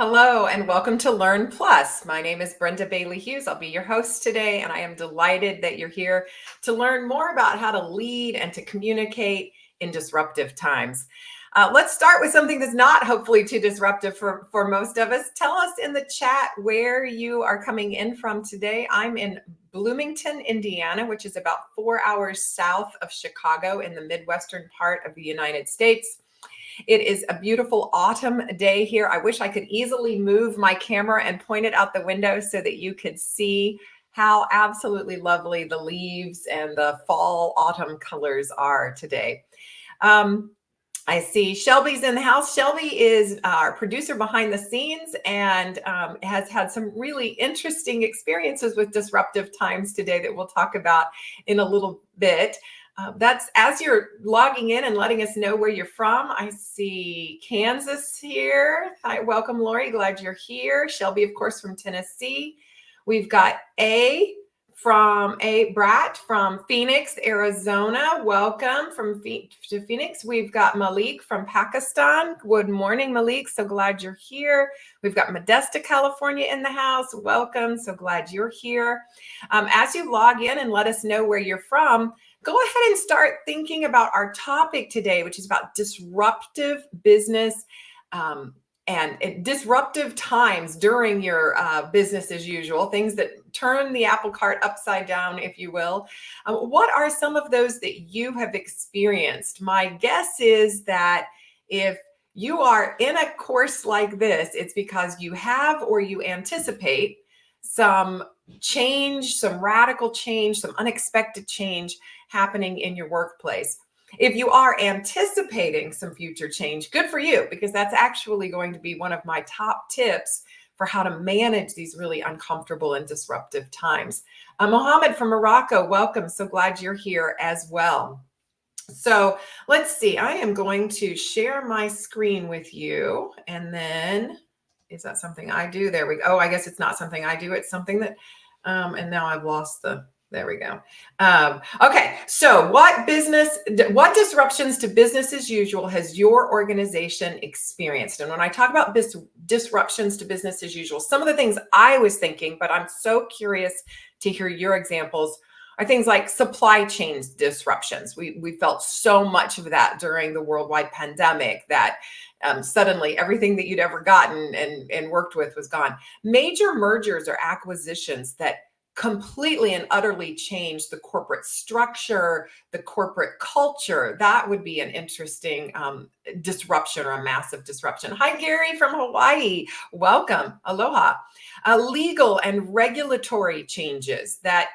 Hello and welcome to Learn Plus. My name is Brenda Bailey Hughes. I'll be your host today, and I am delighted that you're here to learn more about how to lead and to communicate in disruptive times. Let's start with something that's not hopefully too disruptive for most of us. Tell us in the chat where you are coming in from today. I'm in Bloomington, Indiana, which is about 4 hours south of Chicago in the Midwestern part of the United States. It is a beautiful autumn day here. I wish I could easily move my camera and point it out the window so that you could see how absolutely lovely the leaves and the fall autumn colors are today. I see Shelby's in the house. Shelby is our producer behind the scenes and has had some really interesting experiences with disruptive times today that we'll talk about in a little bit. That's as you're logging in and letting us know where you're from. I see Kansas here. Hi, welcome, Lori. Glad you're here. Shelby, of course, from Tennessee. We've got Brat from Phoenix, Arizona. Welcome to Phoenix. We've got Malik from Pakistan. Good morning, Malik. So glad you're here. We've got Modesto, California in the house. Welcome. So glad you're here. As you log in and let us know where you're from, go ahead and start thinking about our topic today, which is about disruptive business and disruptive times during your business as usual, things that turn the apple cart upside down, if you will. What are some of those that you have experienced? My guess is that if you are in a course like this, it's because you have or you anticipate some change, some radical change, some unexpected change happening in your workplace. If you are anticipating some future change, good for you, because that's actually going to be one of my top tips for how to manage these really uncomfortable and disruptive times. Mohammed from Morocco, welcome. So glad you're here as well. So let's see, I am going to share my screen with you, and then is that something I do? There we go. Oh, I guess it's not something I do. It's something that, and now I've lost there we go. Okay, so what disruptions to business as usual has your organization experienced? And when I talk about disruptions to business as usual, some of the things I was thinking, but I'm so curious to hear your examples, are things like supply chain disruptions. We felt so much of that during the worldwide pandemic that suddenly everything that you'd ever gotten and worked with was gone. Major mergers or acquisitions that completely and utterly change the corporate structure, the corporate culture. That would be an interesting disruption or a massive disruption. Hi, Gary from Hawaii. Welcome. Aloha. Legal and regulatory changes that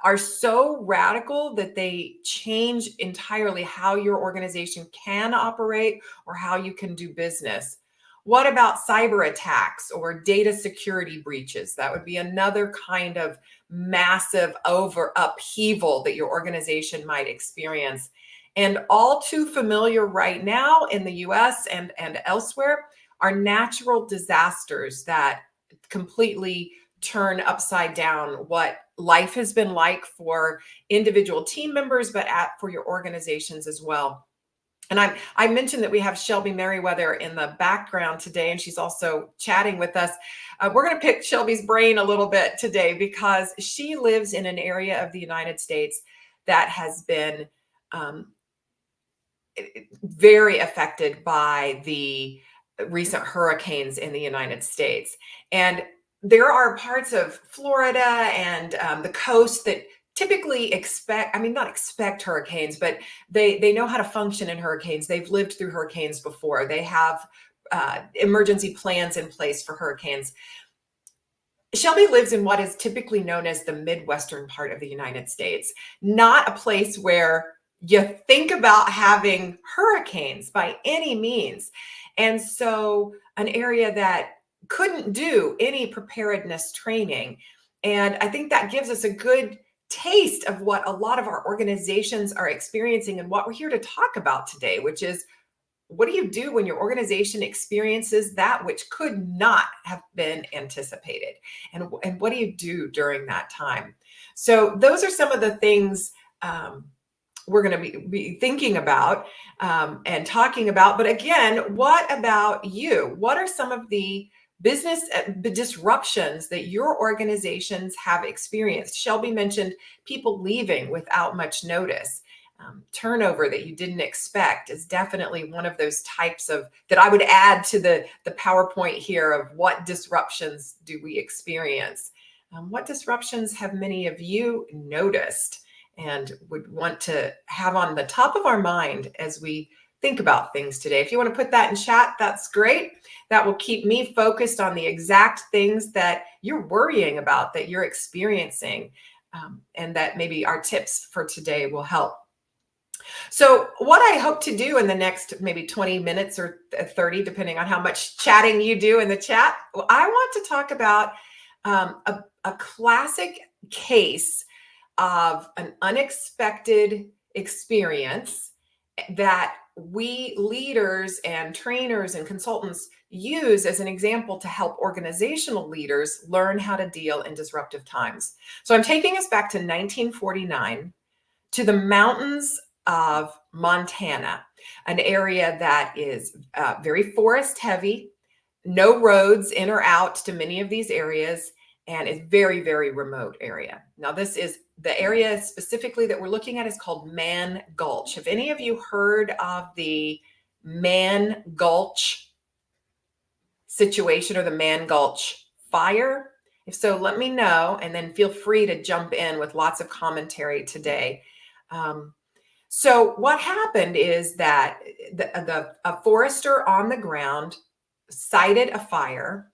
are so radical that they change entirely how your organization can operate or how you can do business. What about cyber attacks or data security breaches? That would be another kind of massive upheaval that your organization might experience. And all too familiar right now in the US and elsewhere are natural disasters that completely turn upside down what life has been like for individual team members, but for your organizations as well. And I mentioned that we have Shelby Merriweather in the background today, and she's also chatting with us. We're going to pick Shelby's brain a little bit today because she lives in an area of the United States that has been very affected by the recent hurricanes in the United States. And there are parts of Florida and the coast that typically not expect hurricanes, but they know how to function in hurricanes. They've lived through hurricanes before. They have emergency plans in place for hurricanes. Shelby lives in what is typically known as the Midwestern part of the United States, not a place where you think about having hurricanes by any means. And so an area that couldn't do any preparedness training. And I think that gives us a good taste of what a lot of our organizations are experiencing and what we're here to talk about today, which is what do you do when your organization experiences that which could not have been anticipated? And what do you do during that time? So those are some of the things we're going to be thinking about and talking about. But again, what about you? What are some of the business disruptions that your organizations have experienced? Shelby mentioned people leaving without much notice. Turnover that you didn't expect is definitely one of those types of that I would add to the PowerPoint here of what disruptions do we experience. What disruptions have many of you noticed and would want to have on the top of our mind as we think about things today? If you want to put that in chat, that's great. That will keep me focused on the exact things that you're worrying about, that you're experiencing, and that maybe our tips for today will help. So what I hope to do in the next maybe 20 minutes or 30, depending on how much chatting you do in the chat, I want to talk about a classic case of an unexpected experience that we leaders and trainers and consultants use as an example to help organizational leaders learn how to deal in disruptive times. So I'm taking us back to 1949 to the mountains of Montana, an area that is very forest heavy, no roads in or out to many of these areas, and it's very, very remote area. Now, this is the area specifically that we're looking at is called Man Gulch. Have any of you heard of the Man Gulch situation or the Man Gulch fire? If so, let me know, and then feel free to jump in with lots of commentary today. So what happened is that a forester on the ground sighted a fire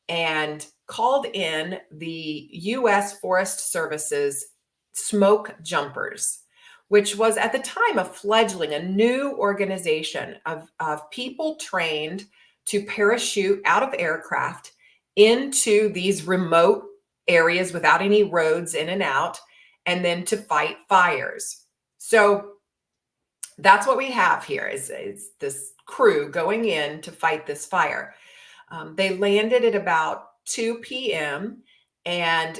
and called in the U.S. Forest Service's smoke jumpers, which was at the time a fledgling, a new organization of people trained to parachute out of aircraft into these remote areas without any roads in and out, and then to fight fires. So that's what we have here is this crew going in to fight this fire. They landed at about 2 p.m. and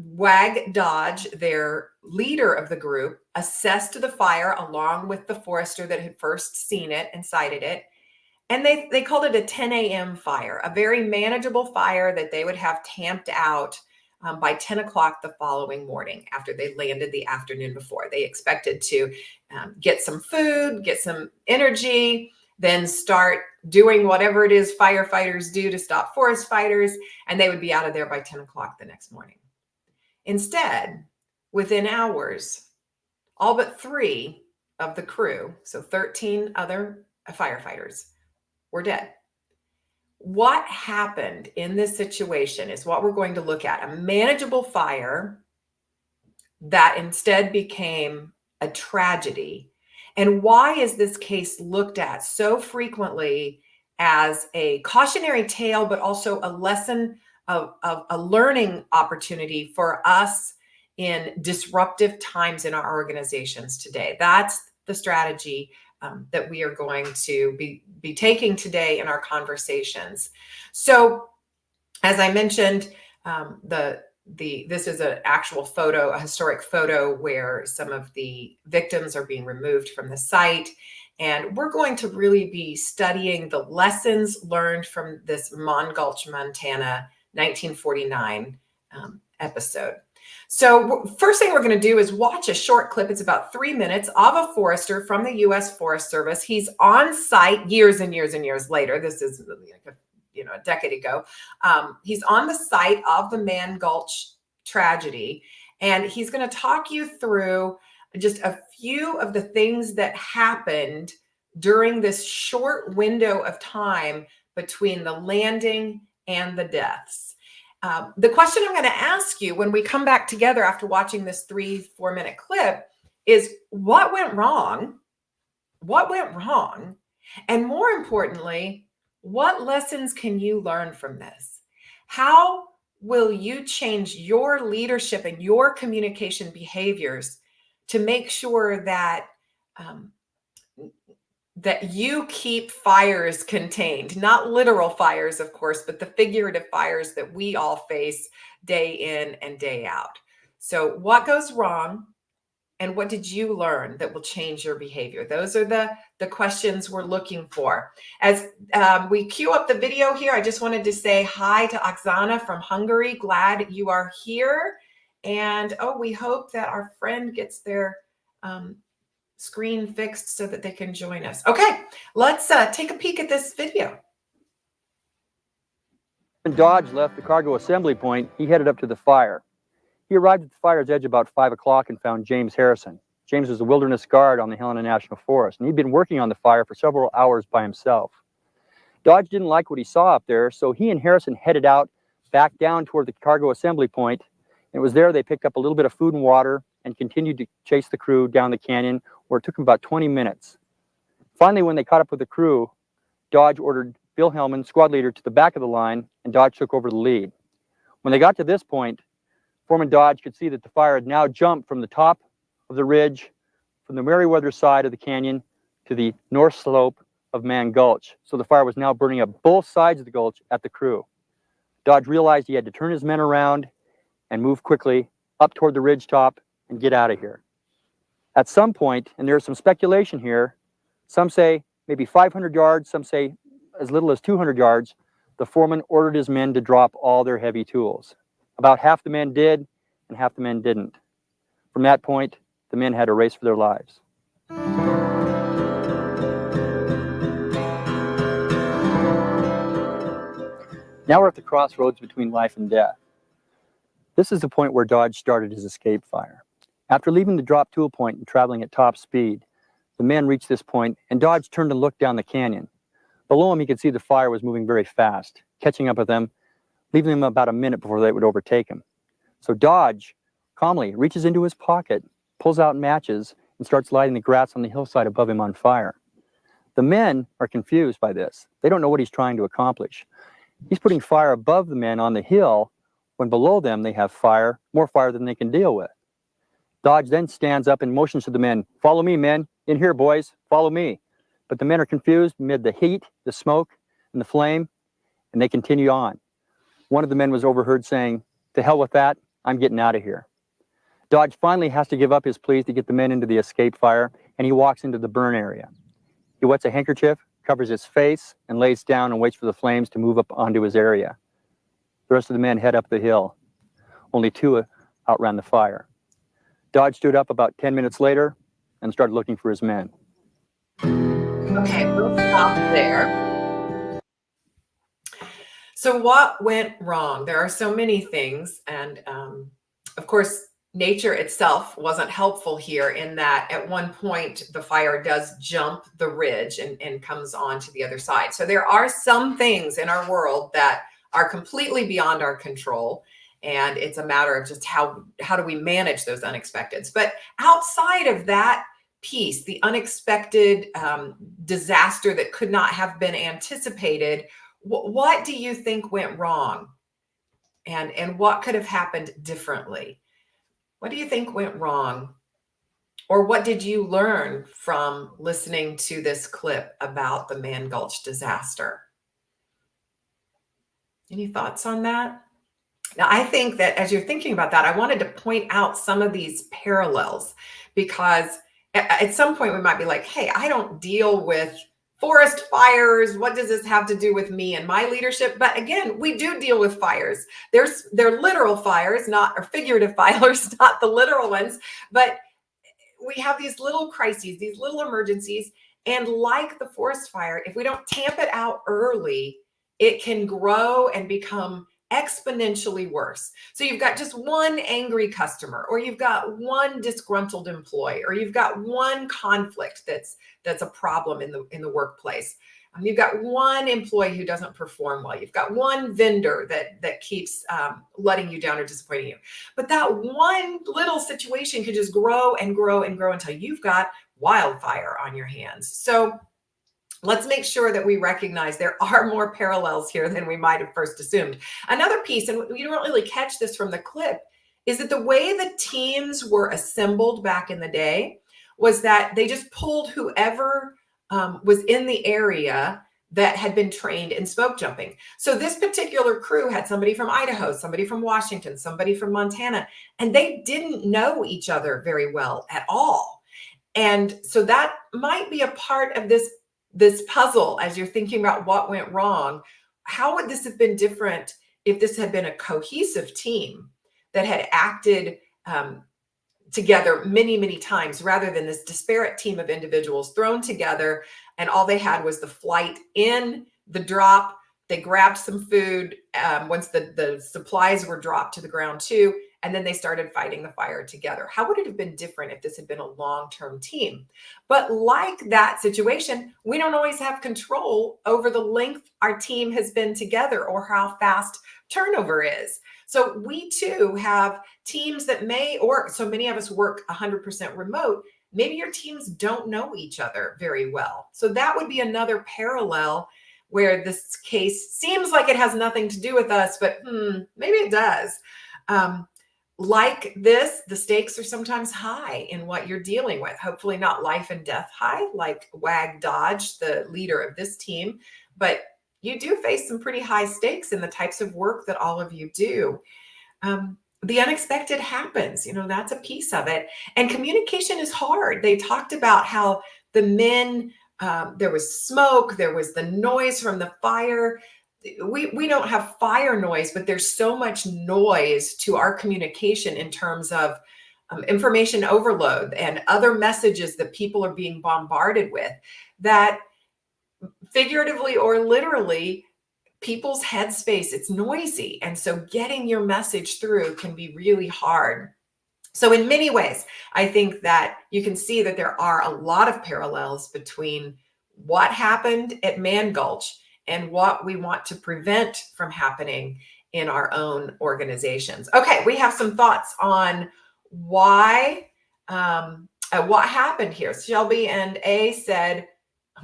Wag Dodge, their leader of the group, assessed the fire along with the forester that had first seen it and sighted it. And they called it a 10 a.m. fire, a very manageable fire that they would have tamped out by 10 o'clock the following morning after they landed the afternoon before. They expected to get some food, get some energy, then start doing whatever it is firefighters do to stop forest fires, and they would be out of there by 10 o'clock the next morning. Instead, within hours, all but 3 of the crew, so 13 other firefighters, were dead. What happened in this situation is what we're going to look at. A manageable fire that instead became a tragedy. And why is this case looked at so frequently as a cautionary tale, but also a lesson of a learning opportunity for us in disruptive times in our organizations today? That's the strategy that we are going to be taking today in our conversations. So, as I mentioned, this is an actual photo, a historic photo where some of the victims are being removed from the site. And we're going to really be studying the lessons learned from this Mon Gulch, Montana, 1949 episode. So first thing we're going to do is watch a short clip. It's about 3 minutes of a forester from the U.S. Forest Service. He's on site years and years and years later. This is like a decade ago. He's on the site of the Man Gulch tragedy, and he's going to talk you through just a few of the things that happened during this short window of time between the landing and the deaths. The question I'm going to ask you when we come back together after watching this 3-4 minute clip is, what went wrong? What went wrong? And more importantly, what lessons can you learn from this? How will you change your leadership and your communication behaviors to make sure that that you keep fires contained? Not literal fires, of course, but the figurative fires that we all face day in and day out. So what goes wrong? And what did you learn that will change your behavior? Those are the questions we're looking for. As we queue up the video here, I just wanted to say hi to Oksana from Hungary. Glad you are here. And we hope that our friend gets their screen fixed so that they can join us. Okay, let's take a peek at this video. When Dodge left the cargo assembly point, he headed up to the fire. He arrived at the fire's edge about 5 o'clock and found James Harrison. James was a wilderness guard on the Helena National Forest, and he'd been working on the fire for several hours by himself. Dodge didn't like what he saw up there, so he and Harrison headed out back down toward the cargo assembly point. And it was there they picked up a little bit of food and water and continued to chase the crew down the canyon, where it took them about 20 minutes. Finally, when they caught up with the crew, Dodge ordered Bill Hellman, squad leader, to the back of the line, and Dodge took over the lead. When they got to this point, Foreman Dodge could see that the fire had now jumped from the top of the ridge, from the Meriwether side of the canyon, to the north slope of Man Gulch. So the fire was now burning up both sides of the gulch at the crew. Dodge realized he had to turn his men around and move quickly up toward the ridge top and get out of here. At some point, and there's some speculation here, some say maybe 500 yards, some say as little as 200 yards, the foreman ordered his men to drop all their heavy tools. About half the men did, and half the men didn't. From that point, the men had to race for their lives. Now we're at the crossroads between life and death. This is the point where Dodge started his escape fire. After leaving the drop tool point and traveling at top speed, the men reached this point, and Dodge turned and looked down the canyon. Below him, he could see the fire was moving very fast, catching up with them, leaving them about a minute before they would overtake him. So Dodge calmly reaches into his pocket, pulls out matches, and starts lighting the grass on the hillside above him on fire. The men are confused by this. They don't know what he's trying to accomplish. He's putting fire above the men on the hill, when below them they have fire, more fire than they can deal with. Dodge then stands up and motions to the men, "Follow me, men. In here, boys. Follow me." But the men are confused amid the heat, the smoke, and the flame, and they continue on. One of the men was overheard saying, "To hell with that, I'm getting out of here." Dodge finally has to give up his pleas to get the men into the escape fire, and he walks into the burn area. He wets a handkerchief, covers his face, and lays down and waits for the flames to move up onto his area. The rest of the men head up the hill. Only two outran the fire. Dodge stood up about 10 minutes later and started looking for his men. Okay, we'll stop there. So what went wrong? There are so many things. And of course, nature itself wasn't helpful here, in that at one point the fire does jump the ridge and comes on to the other side. So there are some things in our world that are completely beyond our control. And it's a matter of just how do we manage those unexpecteds. But outside of that piece, the unexpected disaster that could not have been anticipated, what do you think went wrong? And what could have happened differently? What do you think went wrong? Or what did you learn from listening to this clip about the Man Gulch disaster? Any thoughts on that? Now, I think that as you're thinking about that, I wanted to point out some of these parallels, because at some point we might be like, hey, I don't deal with forest fires. What does this have to do with me and my leadership? But again, we do deal with fires. They're literal fires, or figurative fires, not the literal ones. But we have these little crises, these little emergencies. And like the forest fire, if we don't tamp it out early, it can grow and become exponentially worse. So you've got just one angry customer, or you've got one disgruntled employee, or you've got one conflict that's a problem in the workplace. You've got one employee who doesn't perform well. You've got one vendor that keeps letting you down or disappointing you. But that one little situation could just grow and grow and grow until you've got wildfire on your hands. So let's make sure that we recognize there are more parallels here than we might have first assumed. Another piece, and you don't really catch this from the clip, is that the way the teams were assembled back in the day was that they just pulled whoever was in the area that had been trained in smoke jumping. So this particular crew had somebody from Idaho, somebody from Washington, somebody from Montana, and they didn't know each other very well at all. And so that might be a part of this puzzle as you're thinking about what went wrong. How would this have been different if this had been a cohesive team that had acted together many, many times rather than this disparate team of individuals thrown together, and all they had was the flight in, the drop, they grabbed some food once the supplies were dropped to the ground too, and then they started fighting the fire together. How would it have been different if this had been a long-term team? But like that situation, we don't always have control over the length our team has been together or how fast turnover is. So we too have teams that may, or so many of us work 100% remote, maybe your teams don't know each other very well. So that would be another parallel where this case seems like it has nothing to do with us, but maybe it does. Like this, the stakes are sometimes high in what you're dealing with. Hopefully not life and death high, like Wag Dodge, the leader of this team, but you do face some pretty high stakes in the types of work that all of you do. The unexpected happens, that's a piece of it. And communication is hard. They talked about how the men, there was smoke, there was the noise from the fire. We don't have fire noise, but there's so much noise to our communication in terms of information overload and other messages that people are being bombarded with, that figuratively or literally, people's headspace, it's noisy. And so getting your message through can be really hard. So in many ways, I think that you can see that there are a lot of parallels between what happened at Man Gulch and what we want to prevent from happening in our own organizations. Okay, we have some thoughts on why, what happened here. Shelby and A said,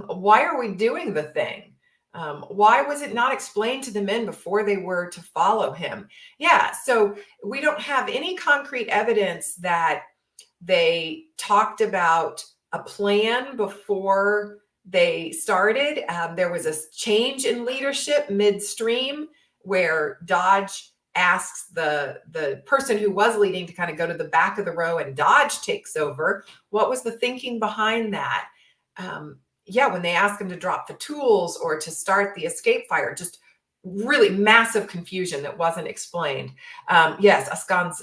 why are we doing the thing? Why was it not explained to the men before they were to follow him? Yeah, so we don't have any concrete evidence that they talked about a plan before they started. There was a change in leadership midstream where Dodge asks the person who was leading to kind of go to the back of the row and Dodge takes over. What was the thinking behind that? When they asked him to drop the tools or to start the escape fire, just really massive confusion that wasn't explained. Yes, Askan's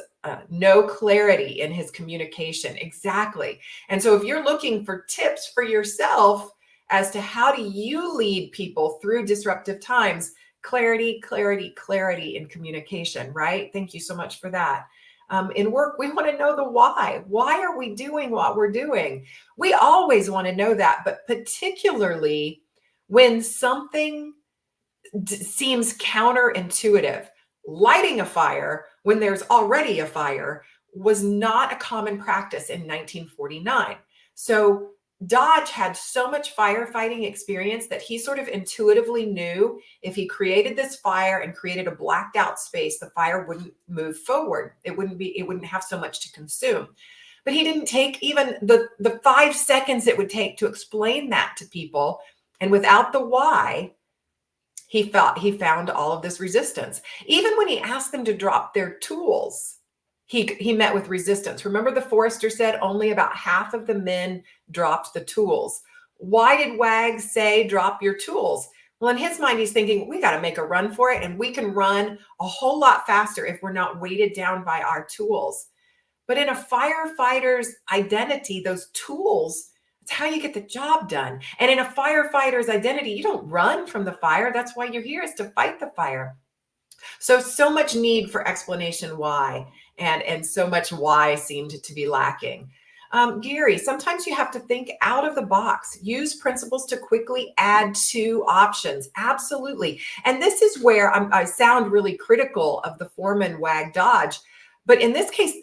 no clarity in his communication. Exactly. And so if you're looking for tips for yourself as to how do you lead people through disruptive times, clarity, clarity, clarity in communication, right? Thank you so much for that. In work, we want to know the why. Why are we doing what we're doing? We always want to know that, but particularly when something seems counterintuitive. Lighting a fire when there's already a fire was not a common practice in 1949. So Dodge had so much firefighting experience that he sort of intuitively knew if he created this fire and created a blacked out space, the fire wouldn't move forward. It wouldn't have so much to consume. But he didn't take even the 5 seconds it would take to explain that to people. And without the why, he found all of this resistance. Even when he asked them to drop their tools, he met with resistance. Remember, the forester said only about half of the men dropped the tools. Why did Wag say drop your tools? Well, in his mind, he's thinking, we got to make a run for it, and we can run a whole lot faster if we're not weighted down by our tools. But in a firefighter's identity, those tools, it's how you get the job done. And in a firefighter's identity, you don't run from the fire. That's why you're here, is to fight the fire. So much need for explanation why, and so much why seemed to be lacking. Gary, sometimes you have to think out of the box, use principles to quickly add to options. Absolutely. And this is where I sound really critical of the foreman Wag Dodge. But in this case,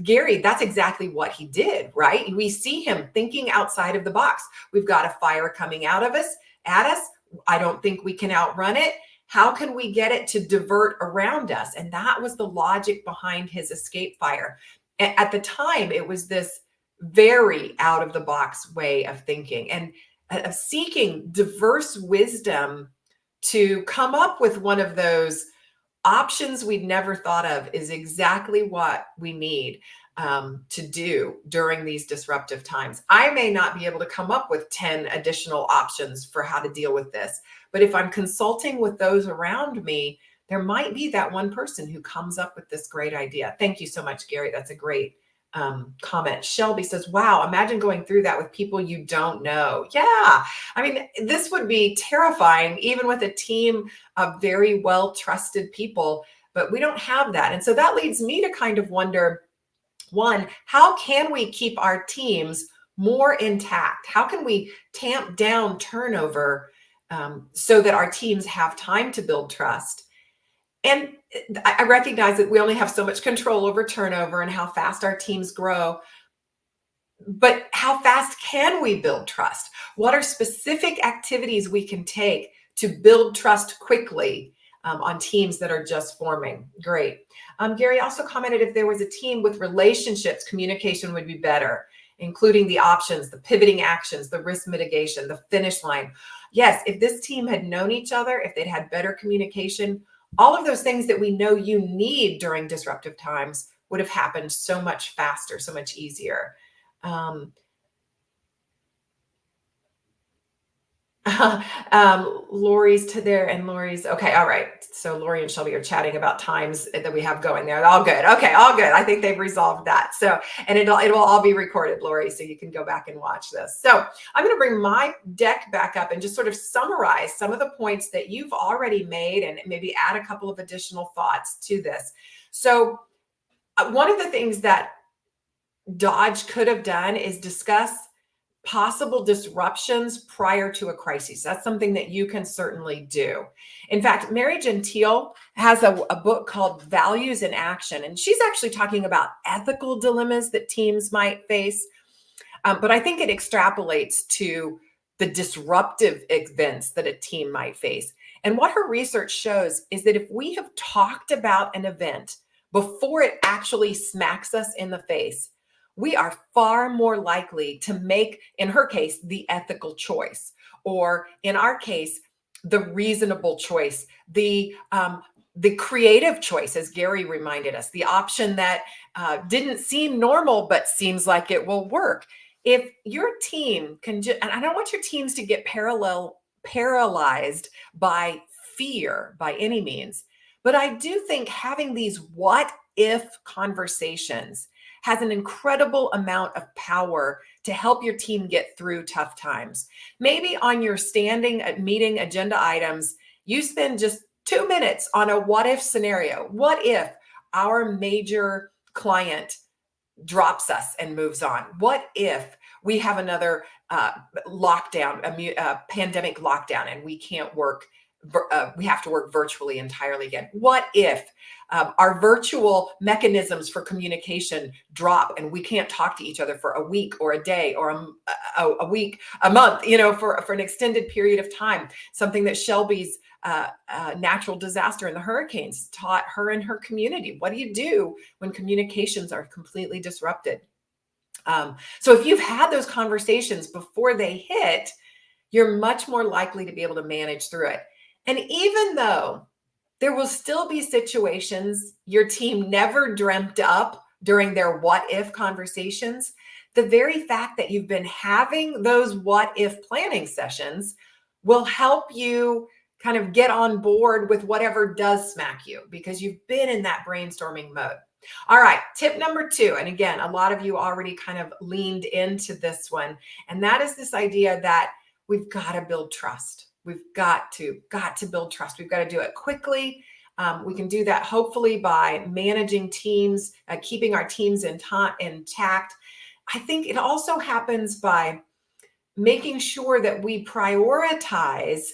Gary, that's exactly what he did, right? We see him thinking outside of the box. We've got a fire coming out of us, at us. I don't think we can outrun it. How can we get it to divert around us? And that was the logic behind his escape fire. At the time, it was this very out of the box way of thinking. And of seeking diverse wisdom to come up with one of those options we'd never thought of is exactly what we need to do during these disruptive times. I may not be able to come up with 10 additional options for how to deal with this, but if I'm consulting with those around me, there might be that one person who comes up with this great idea. Thank you so much, Gary. That's a great comment. Shelby says, wow, imagine going through that with people you don't know. Yeah, I mean, this would be terrifying, even with a team of very well-trusted people, but we don't have that. And so that leads me to kind of wonder, one, how can we keep our teams more intact? How can we tamp down turnover so that our teams have time to build trust? And I recognize that we only have so much control over turnover and how fast our teams grow. But how fast can we build trust? What are specific activities we can take to build trust quickly on teams that are just forming? Great. Gary also commented if there was a team with relationships, communication would be better, including the options, the pivoting actions, the risk mitigation, the finish line. Yes, if this team had known each other, if they'd had better communication, all of those things that we know you need during disruptive times would have happened so much faster, so much easier. Lori's to there and Lori's okay. All right. So Lori and Shelby are chatting about times that we have going there. All good. Okay. All good. I think they've resolved that. So, and it will all be recorded, Lori, so you can go back and watch this. So I'm going to bring my deck back up and just sort of summarize some of the points that you've already made and maybe add a couple of additional thoughts to this. So one of the things that Dodge could have done is discuss possible disruptions prior to a crisis. That's something that you can certainly do. In fact, Mary Gentile has a book called Values in Action, and she's actually talking about ethical dilemmas that teams might face. But I think it extrapolates to the disruptive events that a team might face. And what her research shows is that if we have talked about an event before it actually smacks us in the face, we are far more likely to make, in her case, the ethical choice, or in our case, the reasonable choice, the creative choice, as Gary reminded us, the option that didn't seem normal, but seems like it will work. If your team can, and I don't want your teams to get paralyzed by fear by any means, but I do think having these what if conversations has an incredible amount of power to help your team get through tough times. Maybe on your standing meeting agenda items, you spend just 2 minutes on a what if scenario. What if our major client drops us and moves on? What if we have another lockdown, a pandemic lockdown, and we can't work? We have to work virtually entirely again. What if our virtual mechanisms for communication drop and we can't talk to each other for a week or a day or a week, a month, for an extended period of time? Something that Shelby's natural disaster and the hurricanes taught her and her community. What do you do when communications are completely disrupted? So if you've had those conversations before they hit, you're much more likely to be able to manage through it. And even though there will still be situations your team never dreamt up during their what if conversations, the very fact that you've been having those what if planning sessions will help you kind of get on board with whatever does smack you, because you've been in that brainstorming mode. All right, tip number 2. And again, a lot of you already kind of leaned into this one. And that is this idea that we've got to build trust. We've got to build trust. We've got to do it quickly. We can do that hopefully by managing teams, keeping our teams intact. I think it also happens by making sure that we prioritize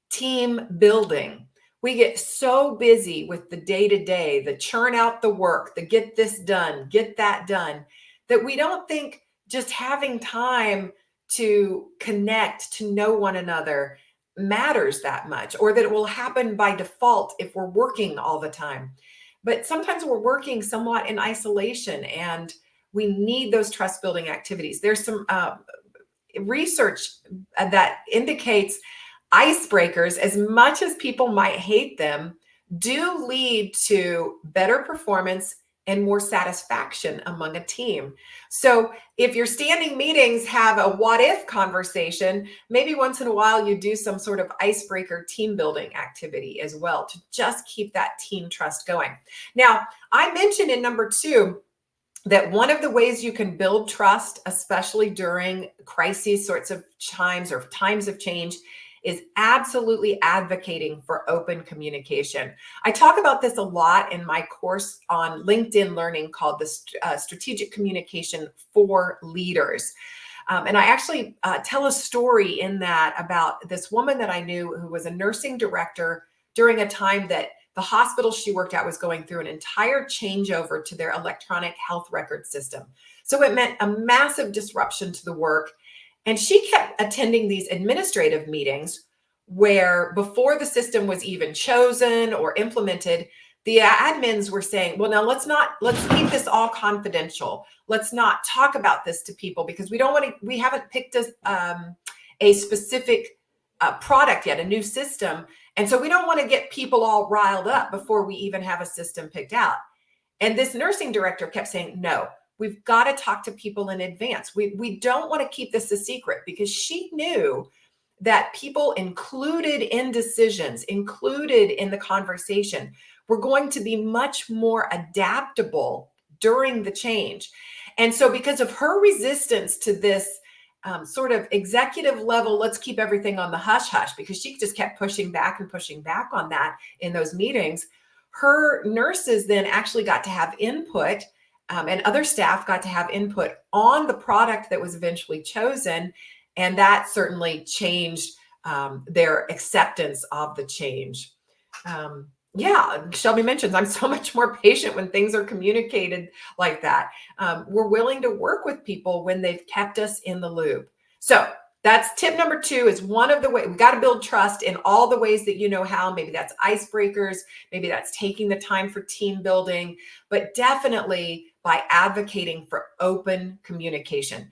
team building. We get so busy with the day-to-day, the churn out the work, the get this done, get that done, that we don't think just having time to connect, to know one another matters that much, or that it will happen by default if we're working all the time. But sometimes we're working somewhat in isolation and we need those trust building activities. There's some research that indicates icebreakers, as much as people might hate them, do lead to better performance and more satisfaction among a team. So if your standing meetings have a what if conversation, maybe once in a while you do some sort of icebreaker team building activity as well to just keep that team trust going. Now, I mentioned in number 2 that one of the ways you can build trust, especially during crises sorts of times or times of change, is absolutely advocating for open communication. I talk about this a lot in my course on LinkedIn Learning called the Strategic Communication for Leaders. And I actually tell a story in that about this woman that I knew who was a nursing director during a time that the hospital she worked at was going through an entire changeover to their electronic health record system. So it meant a massive disruption to the work. And she kept attending these administrative meetings where before the system was even chosen or implemented, the admins were saying, well, now let's keep this all confidential. Let's not talk about this to people because we haven't picked a specific product yet, a new system. And so we don't want to get people all riled up before we even have a system picked out. And this nursing director kept saying, no, we've got to talk to people in advance. We don't want to keep this a secret, because she knew that people included in decisions, included in the conversation, were going to be much more adaptable during the change. And so because of her resistance to this sort of executive level, let's keep everything on the hush hush, because she just kept pushing back on that in those meetings, her nurses then actually got to have input, and other staff got to have input on the product that was eventually chosen. And that certainly changed their acceptance of the change. Yeah, Shelby mentions, I'm so much more patient when things are communicated like that. We're willing to work with people when they've kept us in the loop. So that's tip number 2, is one of the ways. We got to build trust in all the ways that you know how. Maybe that's icebreakers, maybe that's taking the time for team building, but definitely by advocating for open communication.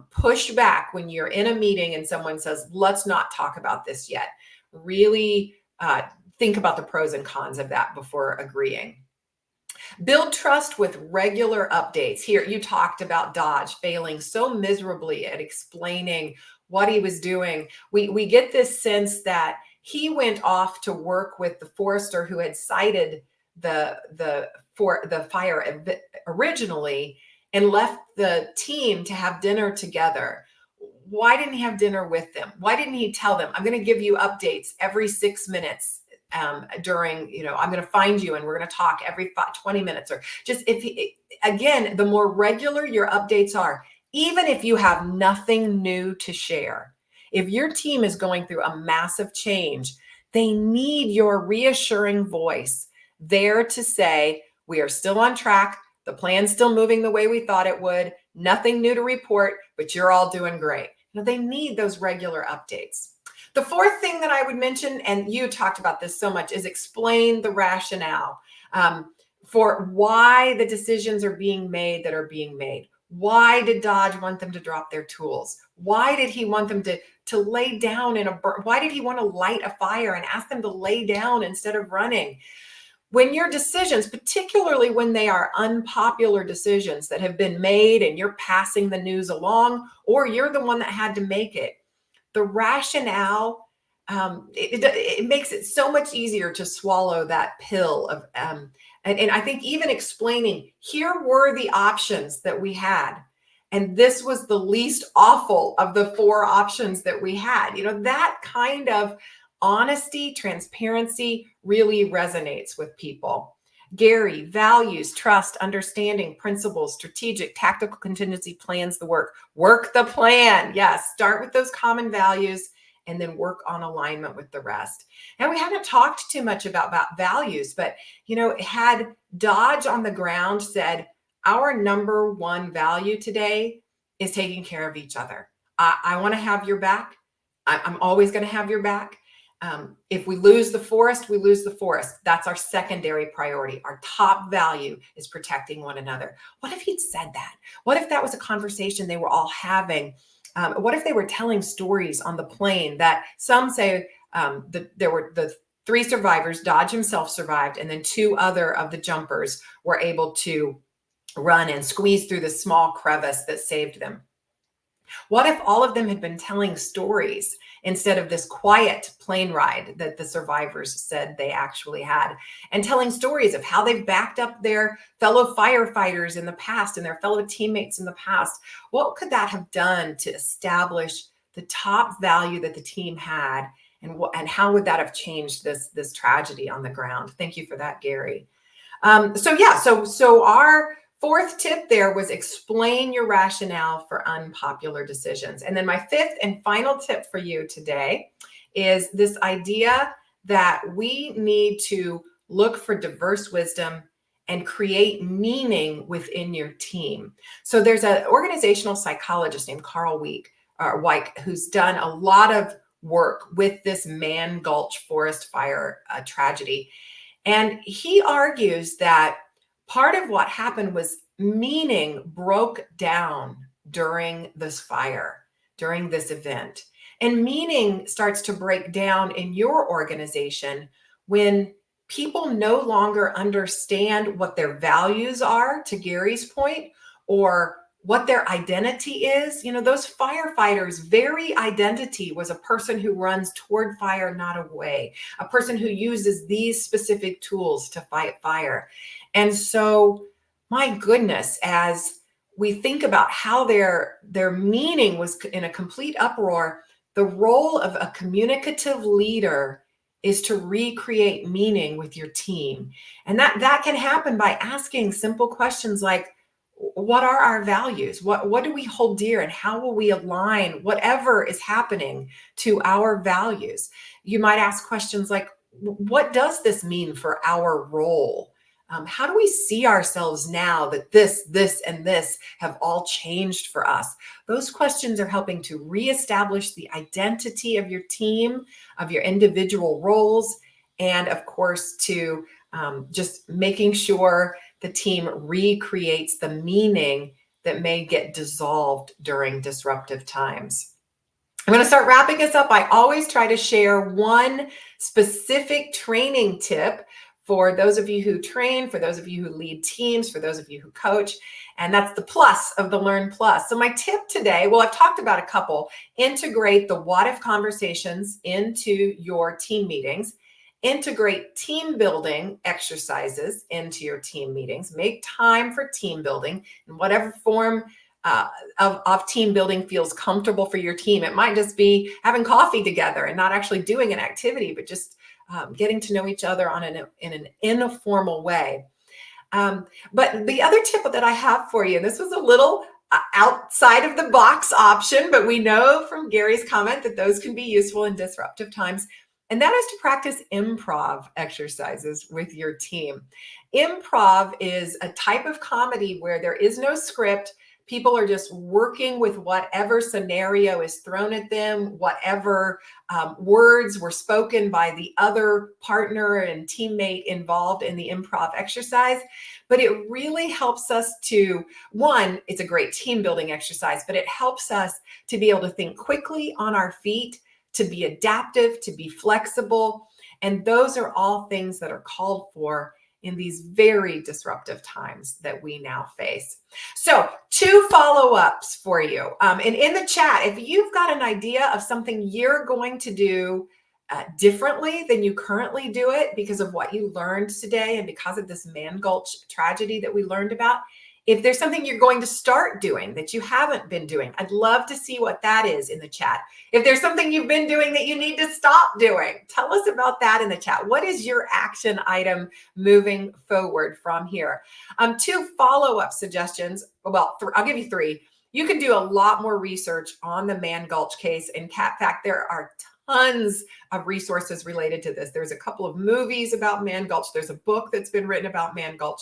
Push back when you're in a meeting and someone says, let's not talk about this yet. Really think about the pros and cons of that before agreeing. Build trust with regular updates. Here, you talked about Dodge failing so miserably at explaining what he was doing. We get this sense that he went off to work with the forester who had cited the fire originally, and left the team to have dinner together. Why didn't he have dinner with them? Why didn't he tell them, I'm going to give you updates every 6 minutes during, I'm going to find you and we're going to talk every 20 minutes, or just again, the more regular your updates are, even if you have nothing new to share, if your team is going through a massive change, they need your reassuring voice there to say, we are still on track. The plan's still moving the way we thought it would. Nothing new to report, but you're all doing great. They need those regular updates. The 4th thing that I would mention, and you talked about this so much, is explain the rationale for why the decisions are being made that are being made. Why did Dodge want them to drop their tools? Why did he want them to lay down why did he want to light a fire and ask them to lay down instead of running? When your decisions, particularly when they are unpopular decisions that have been made and you're passing the news along, or you're the one that had to make it, the rationale, it makes it so much easier to swallow that pill of, and I think even explaining, here were the options that we had, and this was the least awful of the 4 options that we had. That kind of honesty, transparency really resonates with people. Gary, values, trust, understanding, principles, strategic, tactical contingency plans the work. Work the plan. Yes, start with those common values and then work on alignment with the rest. And we haven't talked too much about values, but had Dodge on the ground said, our number 1 value today is taking care of each other. I want to have your back. I'm always going to have your back. If we lose the forest, we lose the forest. That's our secondary priority. Our top value is protecting one another. What if he'd said that? What if that was a conversation they were all having What if they were telling stories on the plane that some say there were the 3 survivors, Dodge himself survived, and then 2 other of the jumpers were able to run and squeeze through the small crevice that saved them. What if all of them had been telling stories instead of this quiet plane ride that the survivors said they actually had, and telling stories of how they've backed up their fellow firefighters in the past and their fellow teammates in the past? What could that have done to establish the top value that the team had, and how would that have changed this tragedy on the ground? Thank you for that, Gary. So our 4th tip there was explain your rationale for unpopular decisions. And then my 5th and final tip for you today is this idea that we need to look for diverse wisdom and create meaning within your team. So there's an organizational psychologist named Carl Weick, who's done a lot of work with this Man Gulch forest fire tragedy. And he argues that part of what happened was meaning broke down during this fire, during this event. And meaning starts to break down in your organization when people no longer understand what their values are, to Gary's point, or what their identity is. You know, those firefighters' very identity was a person who runs toward fire, not away, a person who uses these specific tools to fight fire. And so, my goodness, as we think about how their meaning was in a complete uproar, the role of a communicative leader is to recreate meaning with your team. And that can happen by asking simple questions like, what are our values? What do we hold dear, and how will we align whatever is happening to our values? You might ask questions like, what does this mean for our role? How do we see ourselves now that this, and this have all changed for us? Those questions are helping to reestablish the identity of your team, of your individual roles, and of course, to just making sure the team recreates the meaning that may get dissolved during disruptive times. I'm going to start wrapping us up. I always try to share one specific training tip for those of you who train, for those of you who lead teams, for those of you who coach, and that's the plus of the Learn Plus. So my tip today, well, I've talked about a couple. Integrate the what if conversations into your team meetings. Integrate team building exercises into your team meetings. Make time for team building in whatever form of team building feels comfortable for your team. It might just be having coffee together and not actually doing an activity, but just getting to know each other in an informal way. But the other tip that I have for you, and this was a little outside of the box option, but we know from Gary's comment that those can be useful in disruptive times. And that is to practice improv exercises with your team. Improv is a type of comedy where there is no script. People are just working with whatever scenario is thrown at them, whatever words were spoken by the other partner and teammate involved in the improv exercise. But it really helps us to, one, it's a great team building exercise, but it helps us to be able to think quickly on our feet, to be adaptive, to be flexible. And those are all things that are called for in these very disruptive times that we now face. So 2 follow-ups for you. And in the chat, if you've got an idea of something you're going to do differently than you currently do it because of what you learned today and because of this Man Gulch tragedy that we learned about, if there's something you're going to start doing that you haven't been doing, I'd love to see what that is in the chat. If there's something you've been doing that you need to stop doing, tell us about that in the chat. What is your action item moving forward from here? 2 follow-up suggestions. Well, I'll give you 3. You can do a lot more research on the Man Gulch case. In fact, there are tons of resources related to this. There's a couple of movies about Man Gulch. There's a book that's been written about Man Gulch.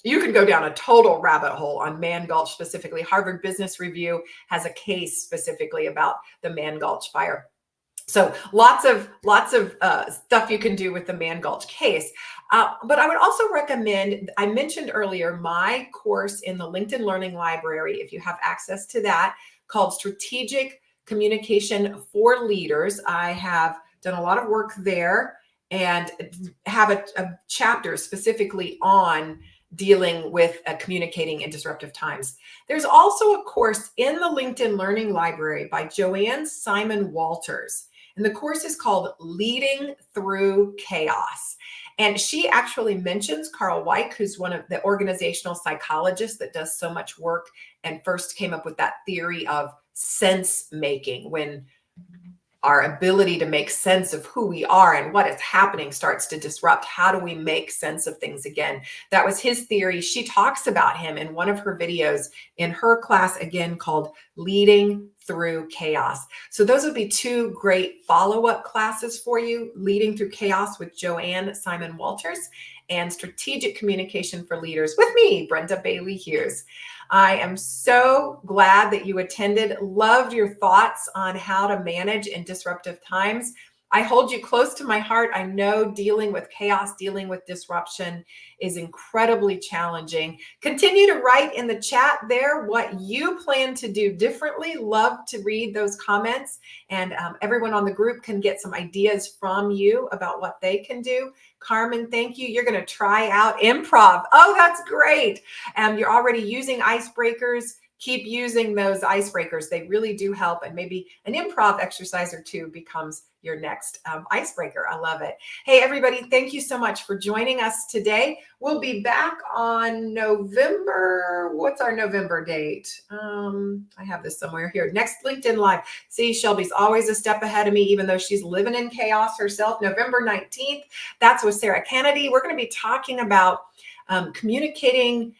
You can go down a total rabbit hole on Man Gulch specifically. Harvard Business Review has a case specifically about the Man Gulch fire. So lots of stuff you can do with the Man Gulch case. But I would also recommend, I mentioned earlier, my course in the LinkedIn Learning Library. If you have access to that, called Strategic Communication for Leaders. I have done a lot of work there and have a chapter specifically on dealing with communicating in disruptive times. There's also a course in the LinkedIn Learning Library by Joanne Simon Walters. And the course is called Leading Through Chaos. And she actually mentions Carl Weick, who's one of the organizational psychologists that does so much work and first came up with that theory of sense making, when our ability to make sense of who we are and what is happening starts to disrupt. How do we make sense of things again? That was his theory. She talks about him in one of her videos in her class, again, called Leading Through Chaos. So those would be two great follow-up classes for you: Leading Through Chaos with Joanne Simon Walters and Strategic Communication for Leaders with me, Brenda Bailey Hughes. I am so glad that you attended. Loved your thoughts on how to manage in disruptive times. I hold you close to my heart. I know dealing with chaos, dealing with disruption is incredibly challenging. Continue to write in the chat there what you plan to do differently. Love to read those comments, and everyone on the group can get some ideas from you about what they can do. Carmen, thank you. You're going to try out improv. Oh, that's great. You're already using icebreakers. Keep using those icebreakers. They really do help. And maybe an improv exercise or two becomes your next icebreaker. I love it. Hey, everybody, thank you so much for joining us today. We'll be back on November. What's our November date? I have this somewhere here. Next LinkedIn Live. See, Shelby's always a step ahead of me, even though she's living in chaos herself. November 19th. That's with Sarah Kennedy. We're going to be talking about communicating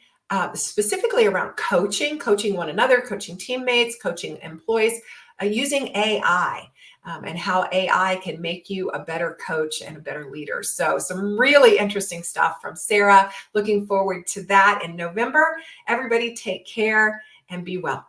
specifically around coaching one another, coaching teammates, coaching employees, using AI, and how AI can make you a better coach and a better leader. So some really interesting stuff from Sarah. Looking forward to that in November. Everybody take care and be well.